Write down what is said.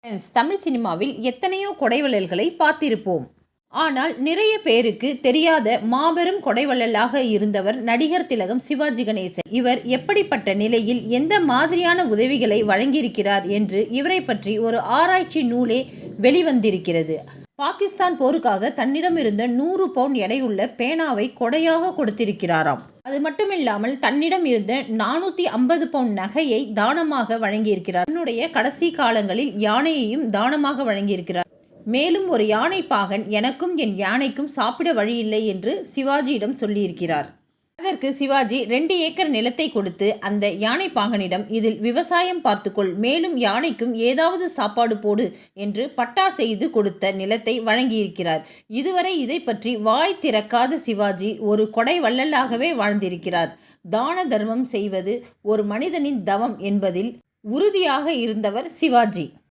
Friends, Tamil சினிமாவில் எத்தனையோ கொடைவள்ளல்களை பார்த்திருப்போம். ஆனால் நிறைய பேருக்கு தெரியாத மாபெரும் கொடைவள்ளலாக இருந்தவர் நடிகர் திலகம் சிவாஜி கணேசன். இவர் எப்படிப்பட்ட நிலையில் எந்த மாதிரியான உதவிகளை வழங்கியிருக்கிறார் என்று இவரை பற்றி ஒரு ஆராய்ச்சி நூலே வெளிவந்திருக்கிறது. பாகிஸ்தான் போருக்காக தன்னிடம் இருந்த 100 பவுண்ட் எடையுள்ள பேனாவை கொடையாக கொடுத்திருக்கிறாராம். அது மட்டுமில்லாமல் தன்னிடம் இருந்த 450 பவுண்ட் நகையை தானமாக வழங்கியிருக்கிறார். தன்னுடைய கடைசி காலங்களில் யானையையும் தானமாக வழங்கியிருக்கிறார். மேலும் ஒரு யானை பாகன் எனக்கும் என் யானைக்கும் சாப்பிட வழியில்லை என்று சிவாஜியிடம் சொல்லியிருக்கிறார். அதற்கு சிவாஜி 2 ஏக்கர் நிலத்தை கொடுத்து அந்த யானை பாகனிடம் இதில் விவசாயம் பார்த்துக்கொள், மேலும் யானைக்கும் ஏதாவது சாப்பாடு போடு என்று பட்டா செய்து கொடுத்த நிலத்தை வழங்கியிருக்கிறார். இதுவரை இதை பற்றி வாய் திறக்காத சிவாஜி ஒரு கொடை வள்ளலாகவே வாழ்ந்திருக்கிறார். தான தர்மம் செய்வது ஒரு மனிதனின் தவம் என்பதில் உறுதியாக இருந்தவர் சிவாஜி.